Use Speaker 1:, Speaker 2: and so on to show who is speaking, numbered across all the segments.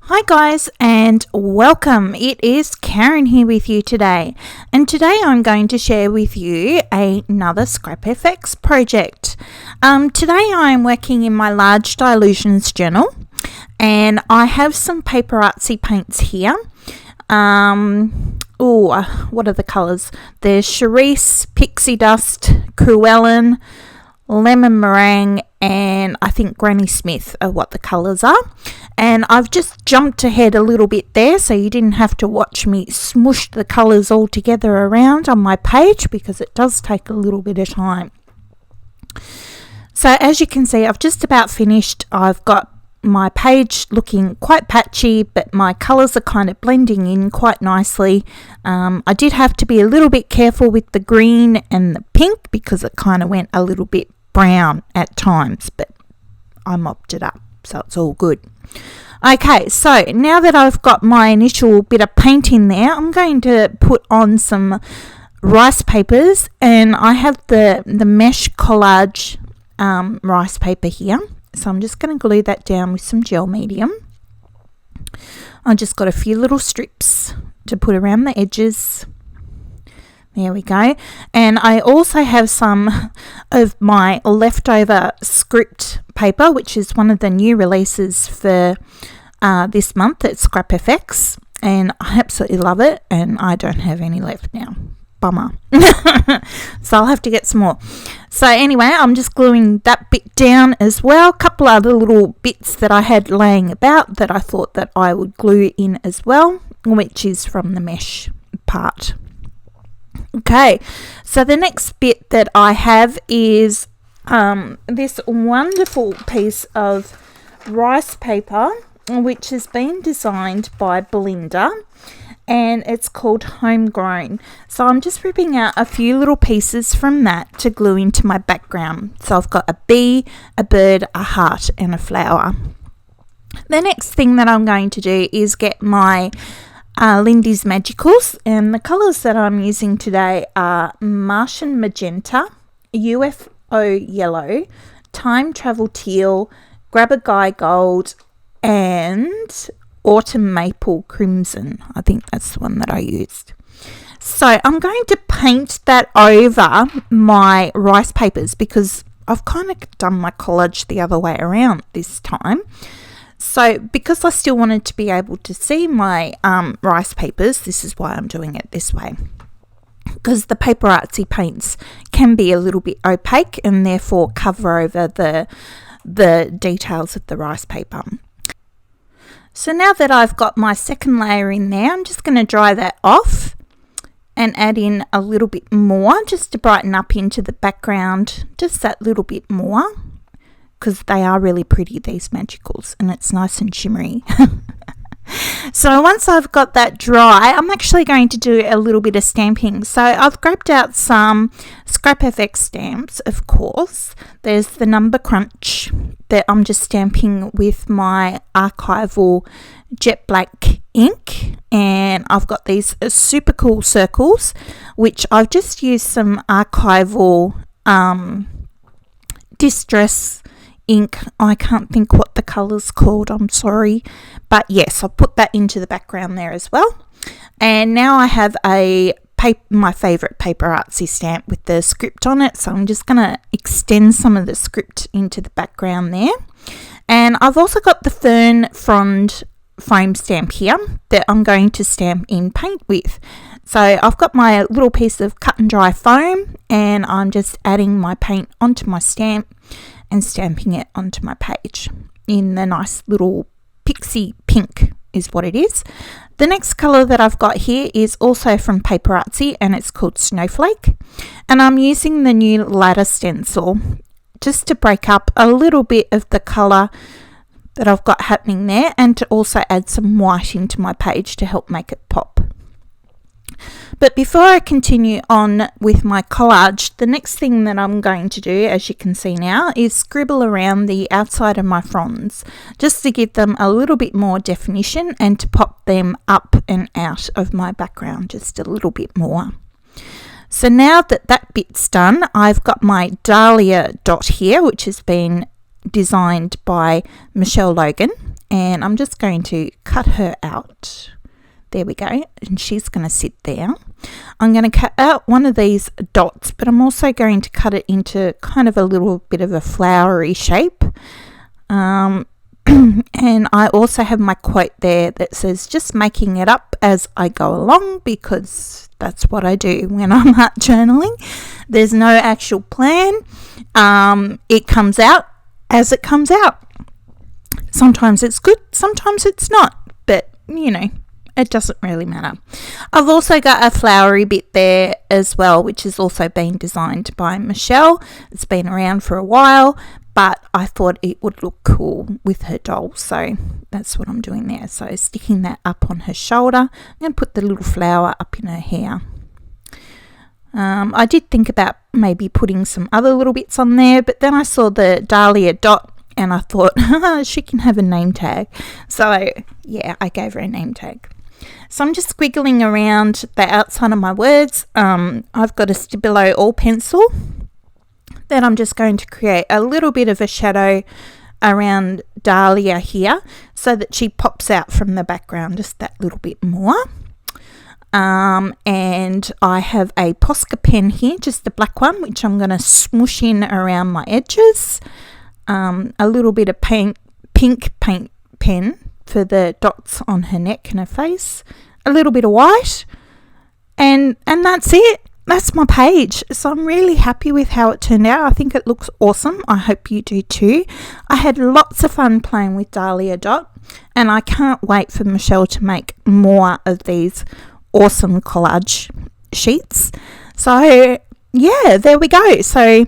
Speaker 1: Hi guys and welcome. It is Karen here with you today, and today I'm going to share with you another Scrap FX project. Today I am working in my large dilutions journal and I have some paper artsy paints here. What are the colours? There's Charisse, Pixie Dust, Cruellen, Lemon Meringue, and I think Granny Smith are what the colours are. And I've just jumped ahead a little bit there so you didn't have to watch me smush the colours all together around on my page, because it does take a little bit of time. So as you can see, I've just about finished. I've got my page looking quite patchy, but my colours are kind of blending in quite nicely. I did have to be a little bit careful with the green and the pink because it kind of went a little bit brown at times, but I mopped it up, so it's all good. Okay, so now that I've got my initial bit of paint in there, I'm going to put on some rice papers, and I have the mesh collage rice paper here. So I'm just going to glue that down with some gel medium. I just got a few little strips to put around the edges. There we go. And I also have some of my leftover script paper, which is one of the new releases for this month at Scrap FX. And I absolutely love it. And I don't have any left now. Bummer. So I'll have to get some more. So anyway, I'm just gluing that bit down as well. A couple other little bits that I had laying about that I thought that I would glue in as well, which is from the mesh part. Okay, so the next bit that I have is this wonderful piece of rice paper, which has been designed by Belinda, and it's called Homegrown. So I'm just ripping out a few little pieces from that to glue into my background. So I've got a bee, a bird, a heart, and a flower. The next thing that I'm going to do is get my Lindy's Magicals, and the colours that I'm using today are Martian Magenta, UFO Yellow, Time Travel Teal, Grab a Guy Gold, and Autumn Maple Crimson. I think that's the one that I used. So I'm going to paint that over my rice papers because I've kind of done my collage the other way around this time. So because I still wanted to be able to see my rice papers, this is why I'm doing it this way. Because the paper artsy paints can be a little bit opaque and therefore cover over the details of the rice paper. So now that I've got my second layer in there, I'm just going to dry that off and add in a little bit more just to brighten up into the background, just that little bit more, because they are really pretty, these Magicals, and it's nice and shimmery. So once I've got that dry, I'm actually going to do a little bit of stamping. So I've grabbed out some Scrap FX stamps, of course. There's the Number Crunch that I'm just stamping with my archival jet black ink, and I've got these super cool circles, which I've just used some archival distress ink. I can't think what the colour's called, I'm sorry, but yes, I'll put that into the background there as well. And now I have my favourite paper artsy stamp with the script on it, so I'm just going to extend some of the script into the background there. And I've also got the Fern Frond foam stamp here that I'm going to stamp in paint with. So I've got my little piece of cut and dry foam, and I'm just adding my paint onto my stamp and stamping it onto my page in the nice little pixie pink is what it is. The next colour that I've got here is also from Paper Artsy, and it's called Snowflake, and I'm using the new ladder stencil just to break up a little bit of the colour that I've got happening there, and to also add some white into my page to help make it pop. But before I continue on with my collage, the next thing that I'm going to do, as you can see now, is scribble around the outside of my fronds just to give them a little bit more definition and to pop them up and out of my background just a little bit more. So now that that bit's done, I've got my Dahlia dot here, which has been designed by Michelle Logan, and I'm just going to cut her out. There we go, and she's going to sit there. I'm going to cut out one of these dots, but I'm also going to cut it into kind of a little bit of a flowery shape. And I also have my quote there that says, just making it up as I go along, because that's what I do when I'm art journaling. There's no actual plan. It comes out as it comes out. Sometimes it's good, sometimes it's not, but you know, it doesn't really matter. I've also got a flowery bit there as well, which has also been designed by Michelle. It's been around for a while, but I thought it would look cool with her doll, so that's what I'm doing there. So sticking that up on her shoulder, I'm going to put the little flower up in her hair. I did think about maybe putting some other little bits on there, but then I saw the Dahlia dot and I thought she can have a name tag. So yeah, I gave her a name tag. So I'm just squiggling around the outside of my words. I've got a Stabilo all pencil. Then I'm just going to create a little bit of a shadow around Dahlia here so that she pops out from the background just that little bit more. And I have a Posca pen here, just a black one, which I'm going to smoosh in around my edges. A little bit of pink paint pen for the dots on her neck and her face, a little bit of white, and that's it. That's my page. So I'm really happy with how it turned out. I think it looks awesome. I hope you do too. I had lots of fun playing with Dahlia dot, and I can't wait for Michelle to make more of these awesome collage sheets. So yeah, there we go. So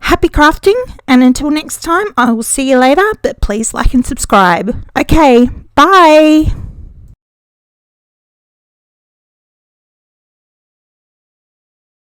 Speaker 1: happy crafting, and until next time, I will see you later, but please like and subscribe. Okay, bye.